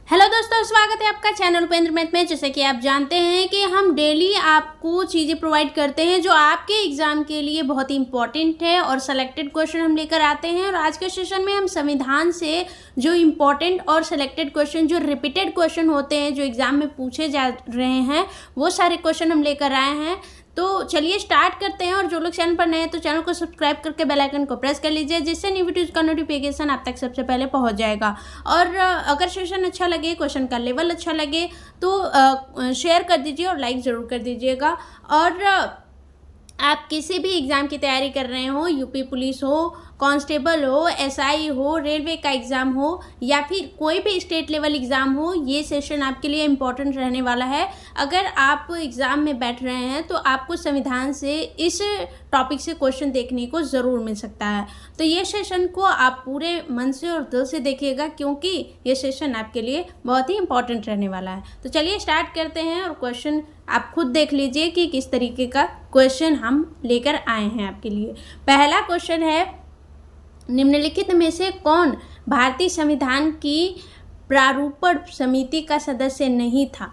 Hello दोस्तों, स्वागत है आपका चैनल उपेंद्र मैथ में। जैसे कि आप जानते हैं कि हम डेली आपको चीज़ें प्रोवाइड करते हैं जो आपके एग्जाम के लिए बहुत ही इंपॉर्टेंट है और सेलेक्टेड क्वेश्चन हम लेकर आते हैं। और आज के सेशन में हम संविधान से जो इम्पोर्टेंट और सेलेक्टेड क्वेश्चन, जो रिपीटेड क्वेश्चन होते हैं, जो एग्जाम में पूछे जा रहे हैं, वो सारे क्वेश्चन हम लेकर आए हैं। तो चलिए स्टार्ट करते हैं। और जो लोग चैनल पर नए हैं तो चैनल को सब्सक्राइब करके बेल आइकन को प्रेस कर लीजिए, जिससे न्यू वीडियोज़ का नोटिफिकेशन आप तक सबसे पहले पहुंच जाएगा। और अगर सेशन अच्छा लगे, क्वेश्चन का लेवल अच्छा लगे तो शेयर कर दीजिए और लाइक ज़रूर कर दीजिएगा। और आप किसी भी एग्ज़ाम की तैयारी कर रहे हो, यूपी पुलिस हो, कांस्टेबल हो, एसआई हो, रेलवे का एग्ज़ाम हो या फिर कोई भी स्टेट लेवल एग्ज़ाम हो, ये सेशन आपके लिए इम्पोर्टेंट रहने वाला है। अगर आप एग्ज़ाम में बैठ रहे हैं तो आपको संविधान से इस टॉपिक से क्वेश्चन देखने को ज़रूर मिल सकता है। तो ये सेशन को आप पूरे मन से और दिल से देखिएगा, क्योंकि ये सेशन आपके लिए बहुत ही इम्पोर्टेंट रहने वाला है। तो चलिए स्टार्ट करते हैं और क्वेश्चन आप खुद देख लीजिए कि किस तरीके का क्वेश्चन हम लेकर आए हैं आपके लिए। पहला क्वेश्चन है, निम्नलिखित में से कौन भारतीय संविधान की प्रारूपण समिति का सदस्य नहीं था?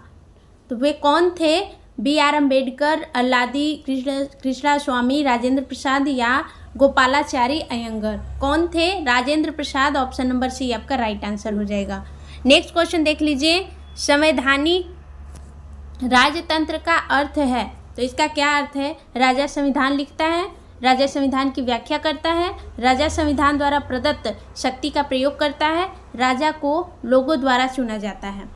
तो वे कौन थे? B.R. अम्बेडकर, अल्लादी कृष्णस्वामी, राजेंद्र प्रसाद या गोपालाचारी अयंगर? कौन थे? Rajendra Prasad. Option number C आपका राइट आंसर हो जाएगा। नेक्स्ट क्वेश्चन देख लीजिए, संवैधानिक राजतंत्र का अर्थ है, तो इसका क्या अर्थ है? राजा संविधान लिखता है, राजा संविधान की व्याख्या करता है, राजा संविधान द्वारा प्रदत्त शक्ति का प्रयोग करता है, राजा को लोगों द्वारा चुना जाता है।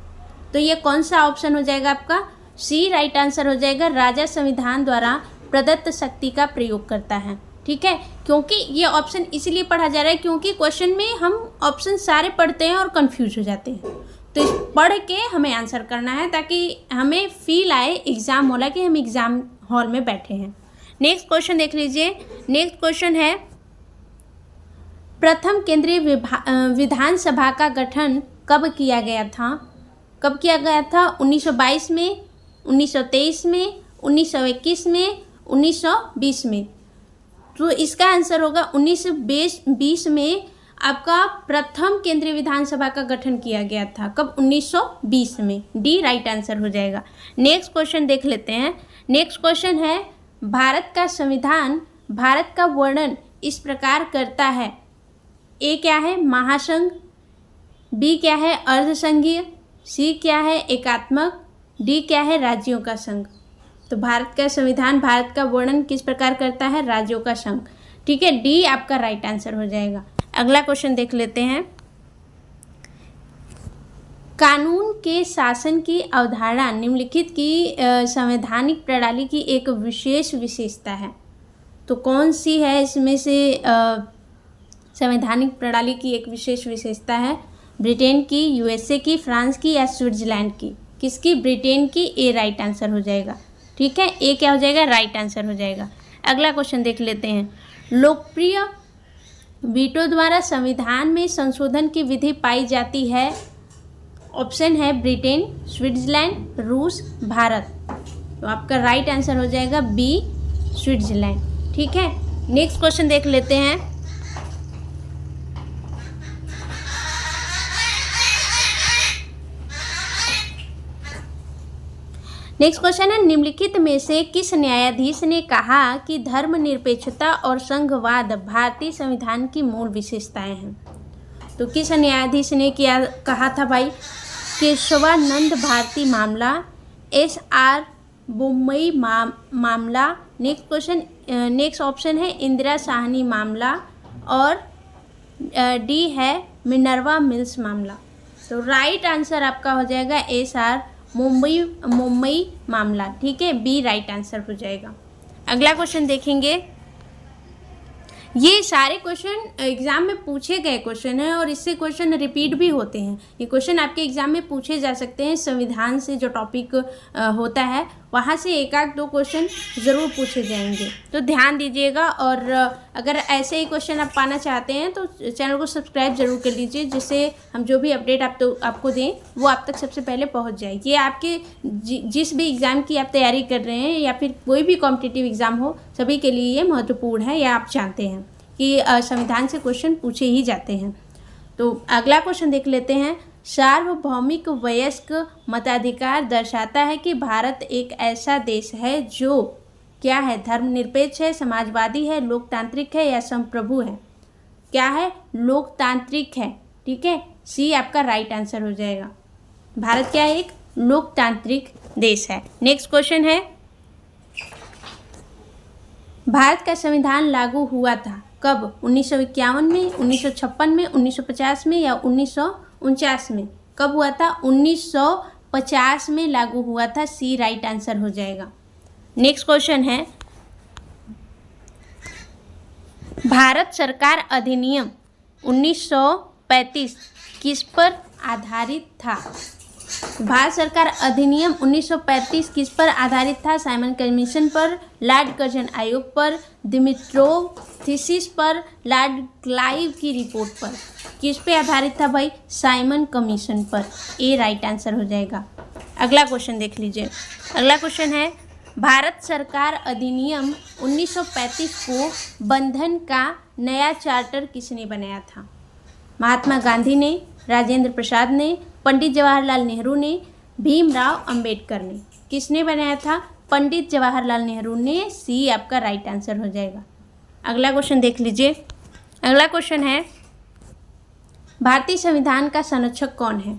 तो ये कौन सा ऑप्शन हो जाएगा आपका? सी राइट आंसर हो जाएगा। राजा संविधान द्वारा प्रदत्त शक्ति का प्रयोग करता है। ठीक है, क्योंकि ये ऑप्शन इसलिए पढ़ा जा रहा है क्योंकि क्वेश्चन में हम ऑप्शन सारे पढ़ते हैं और कंफ्यूज हो जाते हैं। तो इस पढ़ के हमें आंसर करना है ताकि हमें फील आए एग्जाम हॉल कि हम एग्जाम हॉल में बैठे हैं। नेक्स्ट क्वेश्चन देख लीजिए। नेक्स्ट क्वेश्चन है, प्रथम केंद्रीय विधानसभा का गठन कब किया गया था? कब किया गया था? 1922 में, 1923 में, 1921 में, 1920 में? तो इसका आंसर होगा 1920 में आपका प्रथम केंद्रीय विधानसभा का गठन किया गया था। कब? 1920 में। डी राइट आंसर हो जाएगा। नेक्स्ट क्वेश्चन देख लेते हैं। नेक्स्ट क्वेश्चन है, भारत का संविधान भारत का वर्णन इस प्रकार करता है। ए क्या है? महासंघ। बी क्या है? अर्धसंघीय। सी क्या है? एकात्मक। डी क्या है? राज्यों का संघ। तो भारत का संविधान भारत का वर्णन किस प्रकार करता है? राज्यों का संघ। ठीक है, डी आपका राइट आंसर हो जाएगा। अगला क्वेश्चन देख लेते हैं, कानून के शासन की अवधारणा निम्नलिखित की संवैधानिक प्रणाली की एक विशेष विशेषता है। तो कौन सी है इसमें से संवैधानिक प्रणाली की एक विशेष विशेषता है? ब्रिटेन की, यूएसए की, फ्रांस की या स्विट्जरलैंड की? किसकी? ब्रिटेन की। ए राइट आंसर हो जाएगा। ठीक है, ए क्या हो जाएगा? राइट आंसर हो जाएगा। अगला क्वेश्चन देख लेते हैं, लोकप्रिय वीटो द्वारा संविधान में संशोधन की विधि पाई जाती है। ऑप्शन है ब्रिटेन, स्विट्जरलैंड, रूस, भारत। तो आपका राइट आंसर हो जाएगा बी, स्विट्जरलैंड। ठीक है, नेक्स्ट क्वेश्चन देख लेते हैं। नेक्स्ट क्वेश्चन है, निम्नलिखित में से किस न्यायाधीश ने कहा कि धर्मनिरपेक्षता और संघवाद भारतीय संविधान की मूल विशेषताएं हैं? तो किस न्यायाधीश ने कहा था भाई? केशवानंद भारती मामला, SR बोम्मई मामला। नेक्स्ट क्वेश्चन, नेक्स्ट ऑप्शन है इंदिरा साहनी मामला और डी है मिनर्वा मिल्स मामला। तो राइट आंसर आपका हो जाएगा SR मुंबई मामला। ठीक है, बी राइट आंसर हो जाएगा। अगला क्वेश्चन देखेंगे। ये सारे क्वेश्चन एग्जाम में पूछे गए क्वेश्चन हैं और इससे क्वेश्चन रिपीट भी होते हैं। ये क्वेश्चन आपके एग्जाम में पूछे जा सकते हैं। संविधान से जो टॉपिक होता है वहाँ से एक आध दो क्वेश्चन ज़रूर पूछे जाएंगे, तो ध्यान दीजिएगा। और अगर ऐसे ही क्वेश्चन आप पाना चाहते हैं तो चैनल को सब्सक्राइब जरूर कर लीजिए, जिससे हम जो भी अपडेट आपको दें वो आप तक सबसे पहले पहुँच जाए। ये आपके जिस भी एग्ज़ाम की आप तैयारी कर रहे हैं या फिर कोई भी कॉम्पिटिटिव एग्ज़ाम हो, सभी के लिए ये महत्वपूर्ण है। या आप जानते हैं कि संविधान से क्वेश्चन पूछे ही जाते हैं। तो अगला क्वेश्चन देख लेते हैं, सार्वभौमिक वयस्क मताधिकार दर्शाता है कि भारत एक ऐसा देश है जो क्या है, धर्मनिरपेक्ष है, समाजवादी है, लोकतांत्रिक है या संप्रभु है। क्या है, लोकतांत्रिक है। ठीक है, सी आपका राइट आंसर हो जाएगा। भारत क्या है, एक लोकतांत्रिक देश है। नेक्स्ट क्वेश्चन है, भारत का संविधान लागू हुआ था कब? 1951 में, 1956 में, 1950 में या 1949 में? कब हुआ था? 1950 में लागू हुआ था। सी राइट आंसर हो जाएगा। नेक्स्ट क्वेश्चन है, भारत सरकार अधिनियम 1935 किस पर आधारित था? भारत सरकार अधिनियम 1935 किस पर आधारित था? साइमन कमीशन पर, लॉर्ड कर्जन आयोग पर, दिमित्रोव थीसिस पर, लॉर्ड क्लाइव की रिपोर्ट पर? किस पे आधारित था भाई? साइमन कमीशन पर। ए राइट आंसर हो जाएगा। अगला क्वेश्चन देख लीजिए। अगला क्वेश्चन है, भारत सरकार अधिनियम 1935 को बंधन का नया चार्टर किसने बनाया था? महात्मा गांधी ने, राजेंद्र प्रसाद ने, पंडित जवाहरलाल नेहरू ने, भीमराव अंबेडकर ने? किसने बनाया था? पंडित जवाहरलाल नेहरू ने। सी आपका राइट आंसर हो जाएगा। अगला क्वेश्चन देख लीजिए। अगला क्वेश्चन है, भारतीय संविधान का संरक्षक कौन है?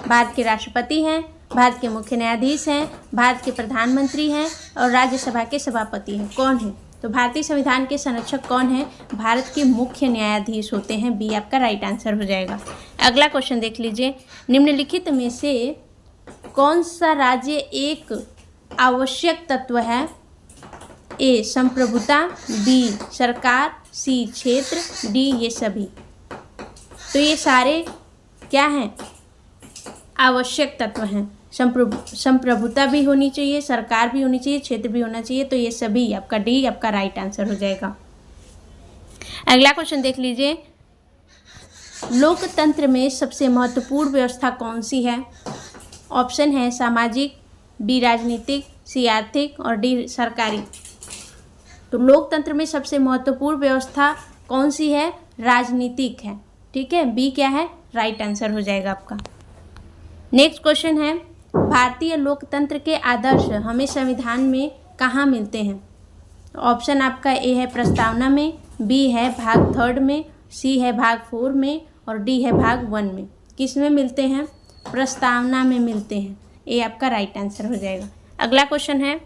भारत के राष्ट्रपति हैं, भारत के मुख्य न्यायाधीश हैं, भारत के प्रधानमंत्री हैं और राज्यसभा के सभापति हैं। कौन है? तो भारतीय संविधान के संरक्षक कौन है? भारत के मुख्य न्यायाधीश होते हैं। बी आपका राइट आंसर हो जाएगा। अगला क्वेश्चन देख लीजिए। निम्नलिखित में से कौन सा राज्य एक आवश्यक तत्व है? ए संप्रभुता, बी सरकार, सी क्षेत्र, डी ये सभी। तो ये सारे क्या हैं? आवश्यक तत्व हैं। संप्रभुता भी होनी चाहिए, सरकार भी होनी चाहिए, क्षेत्र भी होना चाहिए। तो ये सभी आपका डी आपका राइट आंसर हो जाएगा। अगला क्वेश्चन देख लीजिए। लोकतंत्र में सबसे महत्वपूर्ण व्यवस्था कौन सी है? ऑप्शन है सामाजिक, बी राजनीतिक, सी आर्थिक और डी सरकारी। तो लोकतंत्र में सबसे महत्वपूर्ण व्यवस्था कौन सी है? राजनीतिक है। ठीक है, बी क्या है? राइट आंसर हो जाएगा आपका। नेक्स्ट क्वेश्चन है, भारतीय लोकतंत्र के आदर्श हमें संविधान में कहाँ मिलते हैं? ऑप्शन आपका ए है प्रस्तावना में, बी है भाग 3 में, सी है भाग 4 में और डी है भाग 1 में। किस में मिलते हैं? प्रस्तावना में मिलते हैं। ए आपका राइट आंसर हो जाएगा। अगला क्वेश्चन है,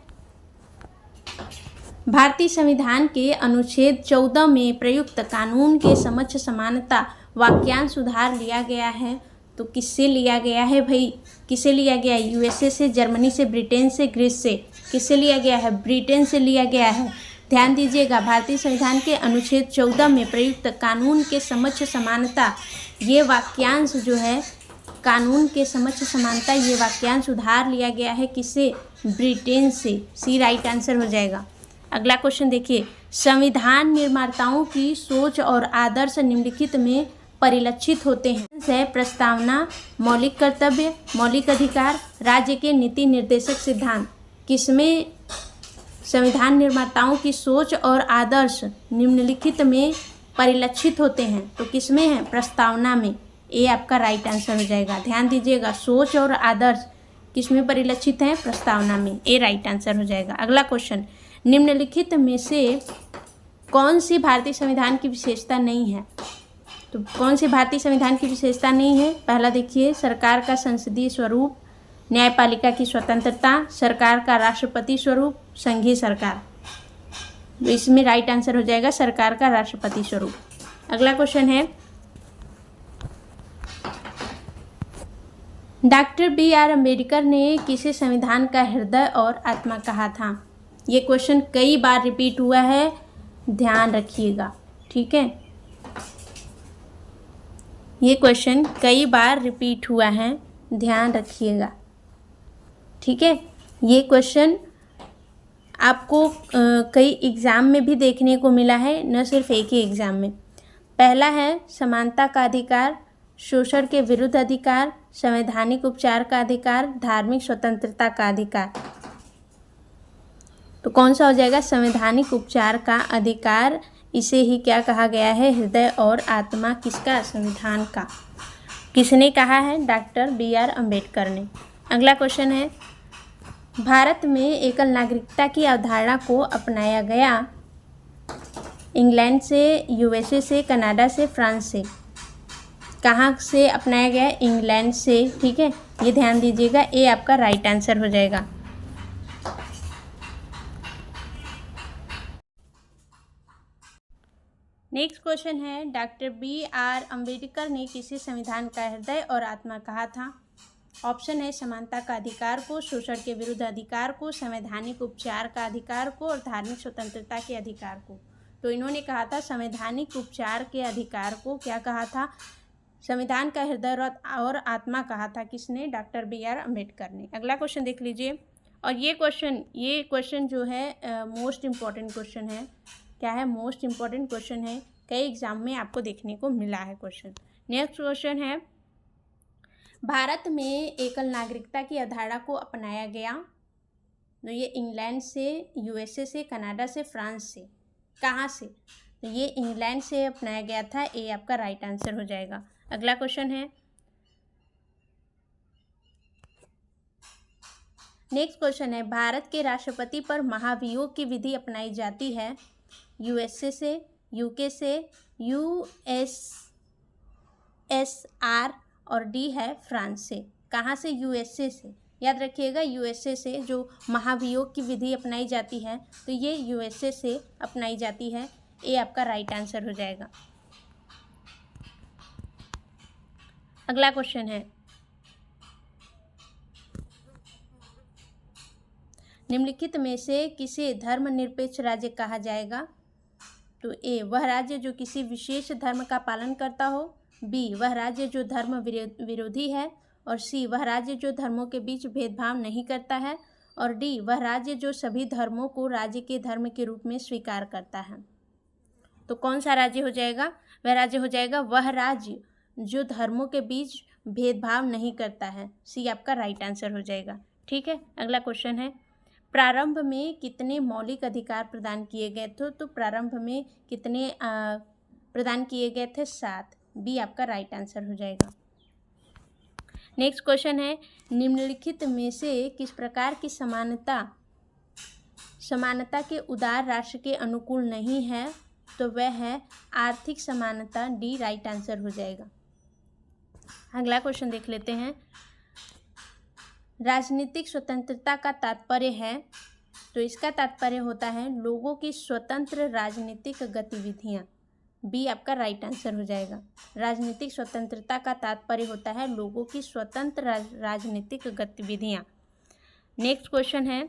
भारतीय संविधान के अनुच्छेद 14 में प्रयुक्त कानून के समक्ष समानता वाक्यांश सुधार लिया गया है। तो किससे लिया गया है भाई? किससे लिया गया है? यूएसए से, जर्मनी से, ब्रिटेन से, ग्रीस से? किससे लिया गया है? ब्रिटेन से लिया गया है। ध्यान दीजिएगा, भारतीय संविधान के अनुच्छेद 14 में प्रयुक्त कानून के समक्ष समानता, ये वाक्यांश जो है कानून के समक्ष समानता, ये वाक्यांश उधार लिया गया है। किससे? ब्रिटेन से। सी राइट आंसर हो जाएगा। अगला क्वेश्चन देखिए, संविधान निर्माताओं की सोच और आदर्श निम्नलिखित में परिलक्षित होते हैं। है प्रस्तावना, मौलिक कर्तव्य, मौलिक अधिकार, राज्य के नीति निर्देशक सिद्धांत। किसमें संविधान निर्माताओं की सोच और आदर्श निम्नलिखित में परिलक्षित होते हैं? तो किसमें है? प्रस्तावना में। ए आपका राइट आंसर हो जाएगा। ध्यान दीजिएगा, सोच और आदर्श किसमें परिलक्षित हैं? प्रस्तावना में। ए राइट आंसर हो जाएगा। अगला क्वेश्चन, निम्नलिखित में से कौन सी भारतीय संविधान की विशेषता नहीं है? तो कौन सी भारतीय संविधान की विशेषता नहीं है? पहला देखिए, सरकार का संसदीय स्वरूप, न्यायपालिका की स्वतंत्रता, सरकार का राष्ट्रपति स्वरूप, संघीय सरकार। तो इसमें राइट आंसर हो जाएगा सरकार का राष्ट्रपति स्वरूप। अगला क्वेश्चन है, डॉक्टर बी.आर. अम्बेडकर ने किसे संविधान का हृदय और आत्मा कहा था? ये क्वेश्चन कई बार रिपीट हुआ है, ध्यान रखिएगा। ठीक है, ये क्वेश्चन कई बार रिपीट हुआ है, ध्यान रखिएगा। ठीक है, ये क्वेश्चन आपको कई एग्ज़ाम में भी देखने को मिला है, न सिर्फ एक ही एग्ज़ाम में। पहला है समानता का अधिकार, शोषण के विरुद्ध अधिकार, संवैधानिक उपचार का अधिकार, धार्मिक स्वतंत्रता का अधिकार। तो कौन सा हो जाएगा? संवैधानिक उपचार का अधिकार। इसे ही क्या कहा गया है? हृदय और आत्मा किसका? संविधान का। किसने कहा है? डॉक्टर BR अम्बेडकर ने। अगला क्वेश्चन है, भारत में एकल नागरिकता की अवधारणा को अपनाया गया इंग्लैंड से, USA से, कनाडा से, फ्रांस से। कहाँ से अपनाया गया? इंग्लैंड से। ठीक है, ये ध्यान दीजिएगा, ए आपका राइट आंसर हो जाएगा। नेक्स्ट क्वेश्चन है, डॉक्टर BR अम्बेडकर ने किसी संविधान का हृदय और आत्मा कहा था? ऑप्शन है समानता का अधिकार को, शोषण के विरुद्ध अधिकार को, संवैधानिक उपचार का अधिकार को और धार्मिक स्वतंत्रता के अधिकार को। तो इन्होंने कहा था संवैधानिक उपचार के अधिकार को। क्या कहा था? संविधान का हृदय और आत्मा कहा था। किसने? डॉक्टर BR अम्बेडकर ने। अगला क्वेश्चन देख लीजिए, और ये क्वेश्चन जो है मोस्ट इम्पॉर्टेंट क्वेश्चन है। क्या है? मोस्ट इम्पॉर्टेंट क्वेश्चन है, कई एग्जाम में आपको देखने को मिला है क्वेश्चन। नेक्स्ट क्वेश्चन है, भारत में एकल नागरिकता की अवधारणा को अपनाया गया, तो ये इंग्लैंड से, USA से, कनाडा से, फ्रांस से। कहाँ से? तो ये इंग्लैंड से अपनाया गया था। ए आपका राइट आंसर हो जाएगा। अगला क्वेश्चन है, नेक्स्ट क्वेश्चन है, भारत के राष्ट्रपति पर महाभियोग की विधि अपनाई जाती है? USA से, UK से, USSR और डी है फ्रांस से। कहाँ से? USA से। याद रखिएगा, USA से जो महाभियोग की विधि अपनाई जाती है, तो ये USA से अपनाई जाती है। ए आपका राइट आंसर हो जाएगा। अगला क्वेश्चन है, निम्नलिखित में से किसे धर्मनिरपेक्ष राज्य कहा जाएगा? तो ए वह राज्य जो किसी विशेष धर्म का पालन करता हो, बी वह राज्य जो धर्म विरोधी है, और सी वह राज्य जो धर्मों के बीच भेदभाव नहीं करता है, और डी वह राज्य जो सभी धर्मों को राज्य के धर्म के रूप में स्वीकार करता है। तो कौन सा राज्य हो जाएगा? वह राज्य हो जाएगा वह राज्य जो धर्मों के बीच भेदभाव नहीं करता है। सी आपका राइट आंसर हो जाएगा। ठीक है, अगला क्वेश्चन है, प्रारंभ में कितने मौलिक अधिकार प्रदान किए गए थे? तो प्रारंभ में कितने प्रदान किए गए थे? 7। बी आपका राइट आंसर हो जाएगा। नेक्स्ट क्वेश्चन है, निम्नलिखित में से किस प्रकार की समानता के उदार राष्ट्र के अनुकूल नहीं है? तो वह है आर्थिक समानता। डी राइट आंसर हो जाएगा। अगला क्वेश्चन देख लेते हैं, राजनीतिक स्वतंत्रता का तात्पर्य है? तो इसका तात्पर्य होता है लोगों की स्वतंत्र राजनीतिक गतिविधियां। बी आपका राइट आंसर हो जाएगा। राजनीतिक स्वतंत्रता का तात्पर्य होता है लोगों की स्वतंत्र राजनीतिक गतिविधियां। नेक्स्ट क्वेश्चन है,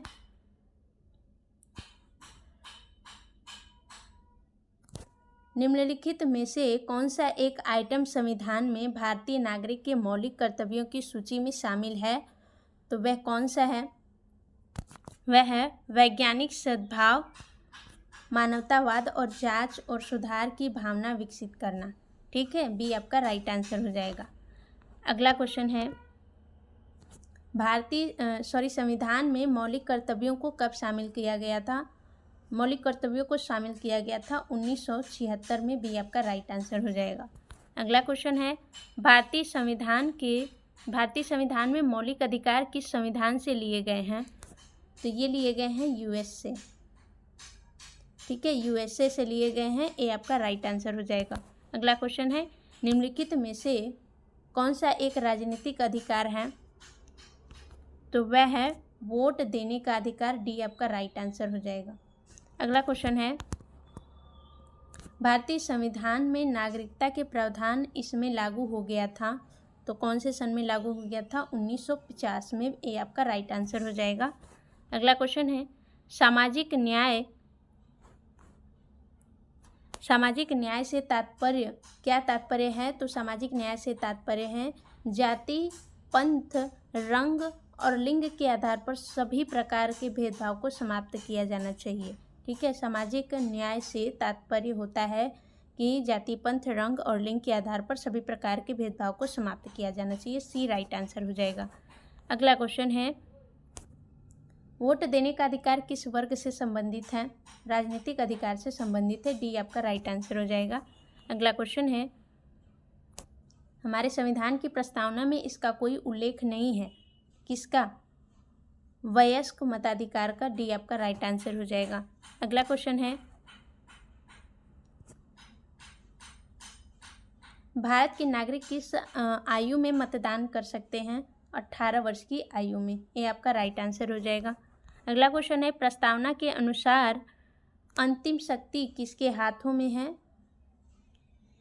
निम्नलिखित में से कौन सा एक आइटम संविधान में भारतीय नागरिक के मौलिक कर्तव्यों की सूची में शामिल है? तो वह कौन सा है? वह है वैज्ञानिक सद्भाव, मानवतावाद और जांच और सुधार की भावना विकसित करना। ठीक है, बी आपका राइट आंसर हो जाएगा। अगला क्वेश्चन है, संविधान में मौलिक कर्तव्यों को कब शामिल किया गया था? मौलिक कर्तव्यों को शामिल किया गया था 1976 में। बी आपका राइट आंसर हो जाएगा। अगला क्वेश्चन है, भारतीय संविधान में मौलिक अधिकार किस संविधान से लिए गए हैं? तो ये लिए गए हैं US से। ठीक है, USA से लिए गए हैं। ए आपका राइट आंसर हो जाएगा। अगला क्वेश्चन है, निम्नलिखित में से कौन सा एक राजनीतिक अधिकार है? तो वह है वोट देने का अधिकार। डी आपका राइट आंसर हो जाएगा। अगला क्वेश्चन है, भारतीय संविधान में नागरिकता के प्रावधान इसमें लागू हो गया था? तो कौन से सन में लागू हो गया था? 1950 में। ए आपका राइट आंसर हो जाएगा। अगला क्वेश्चन है, सामाजिक न्याय से तात्पर्य क्या तात्पर्य है? तो सामाजिक न्याय से तात्पर्य है जाति, पंथ, रंग और लिंग के आधार पर सभी प्रकार के भेदभाव को समाप्त किया जाना चाहिए। ठीक है, सामाजिक न्याय से तात्पर्य होता है कि जाति, पंथ, रंग और लिंग के आधार पर सभी प्रकार के भेदभाव को समाप्त किया जाना चाहिए। सी राइट आंसर हो जाएगा। अगला क्वेश्चन है, वोट देने का अधिकार किस वर्ग से संबंधित है? राजनीतिक अधिकार से संबंधित है। डी आपका राइट आंसर हो जाएगा। अगला क्वेश्चन है, हमारे संविधान की प्रस्तावना में इसका कोई उल्लेख नहीं है। किसका? वयस्क मताधिकार का। डी आपका राइट आंसर हो जाएगा। अगला क्वेश्चन है, भारत के नागरिक किस आयु में मतदान कर सकते हैं? 18 वर्ष की आयु में। ये आपका राइट आंसर हो जाएगा। अगला क्वेश्चन है, प्रस्तावना के अनुसार अंतिम शक्ति किसके हाथों में है?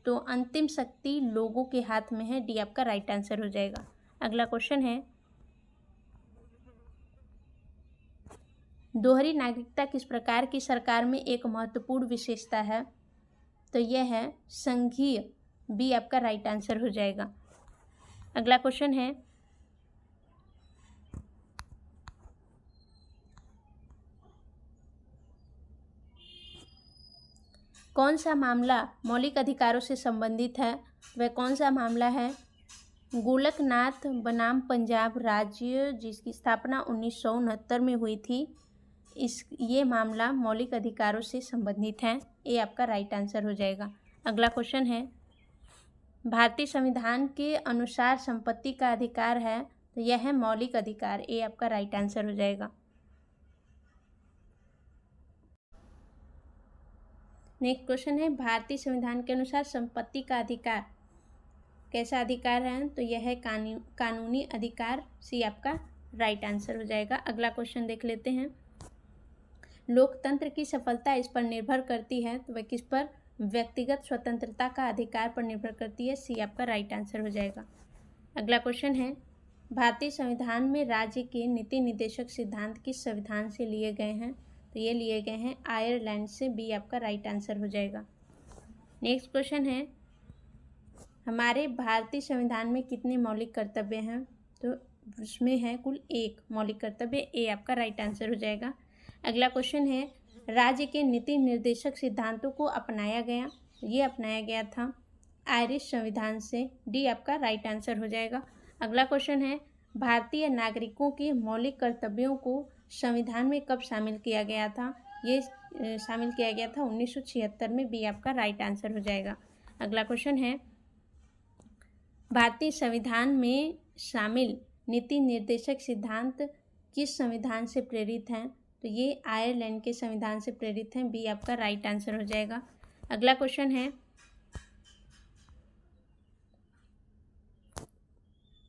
तो अंतिम शक्ति लोगों के हाथ में है। डी आपका राइट आंसर हो जाएगा। अगला क्वेश्चन है, दोहरी नागरिकता किस प्रकार की सरकार में एक महत्वपूर्ण विशेषता है? तो यह है संघीय। बी आपका राइट आंसर हो जाएगा। अगला क्वेश्चन है, कौन सा मामला मौलिक अधिकारों से संबंधित है? वह कौन सा मामला है? गोलकनाथ बनाम पंजाब राज्य, जिसकी स्थापना 1969 में हुई थी, ये मामला मौलिक अधिकारों से संबंधित है। ये आपका राइट आंसर हो जाएगा। अगला क्वेश्चन है, भारतीय संविधान के अनुसार संपत्ति का अधिकार है, तो यह है मौलिक अधिकार। ये आपका राइट आंसर हो जाएगा। नेक्स्ट क्वेश्चन है, भारतीय संविधान के अनुसार संपत्ति का अधिकार कैसा अधिकार है? तो यह है कानूनी अधिकार। सी आपका राइट आंसर हो जाएगा। अगला क्वेश्चन देख लेते हैं, लोकतंत्र की सफलता इस पर निर्भर करती है, तो वह किस पर? व्यक्तिगत स्वतंत्रता का अधिकार पर निर्भर करती है। सी आपका राइट आंसर हो जाएगा। अगला क्वेश्चन है, भारतीय संविधान में राज्य के नीति निर्देशक सिद्धांत किस संविधान से लिए गए हैं? तो ये लिए गए हैं आयरलैंड से। बी आपका राइट आंसर हो जाएगा। नेक्स्ट क्वेश्चन है, हमारे भारतीय संविधान में कितने मौलिक कर्तव्य हैं? तो उसमें है कुल 1 मौलिक कर्तव्य। ए आपका राइट आंसर हो जाएगा। अगला क्वेश्चन है, राज्य के नीति निर्देशक सिद्धांतों को अपनाया गया, ये अपनाया गया था आयरिश संविधान से। डी आपका राइट आंसर हो जाएगा। अगला क्वेश्चन है, भारतीय नागरिकों के मौलिक कर्तव्यों को संविधान में कब शामिल किया गया था? ये शामिल किया गया था 1976 में। बी आपका राइट आंसर हो जाएगा। अगला क्वेश्चन है, भारतीय संविधान में शामिल नीति निर्देशक सिद्धांत किस संविधान से प्रेरित हैं? तो ये आयरलैंड के संविधान से प्रेरित हैं। बी आपका राइट आंसर हो जाएगा। अगला क्वेश्चन है,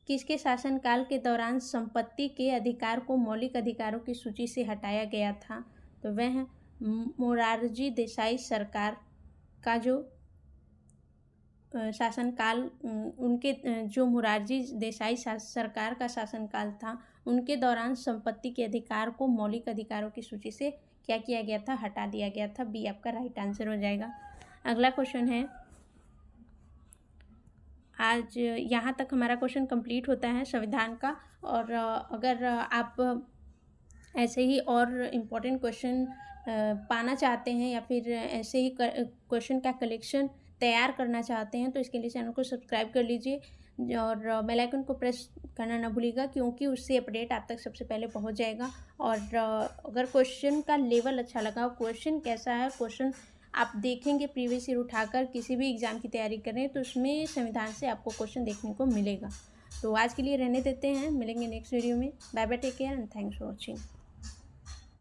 किसके शासनकाल के दौरान संपत्ति के अधिकार को मौलिक अधिकारों की सूची से हटाया गया था? तो वह है मोरारजी देसाई सरकार का जो शासनकाल, उनके जो मोरारजी देसाई सरकार का शासनकाल था, उनके दौरान संपत्ति के अधिकार को मौलिक अधिकारों की सूची से क्या किया गया था? हटा दिया गया था। बी आपका राइट आंसर हो जाएगा। अगला क्वेश्चन है, आज यहाँ तक हमारा क्वेश्चन कंप्लीट होता है संविधान का। और अगर आप ऐसे ही और इम्पोर्टेंट क्वेश्चन पाना चाहते हैं या फिर ऐसे ही क्वेश्चन का कलेक्शन तैयार करना चाहते हैं, तो इसके लिए चैनल को सब्सक्राइब कर लीजिए और बेल आइकन को प्रेस करना ना भूलिएगा, क्योंकि उससे अपडेट आप तक सबसे पहले पहुंच जाएगा। और अगर क्वेश्चन का लेवल अच्छा लगा, क्वेश्चन कैसा है, क्वेश्चन आप देखेंगे प्रीवियस ईयर उठाकर किसी भी एग्ज़ाम की तैयारी करें, तो उसमें संविधान से आपको क्वेश्चन देखने को मिलेगा। तो आज के लिए रहने देते हैं, मिलेंगे नेक्स्ट वीडियो में। Bye bye, take care and thanks for watching.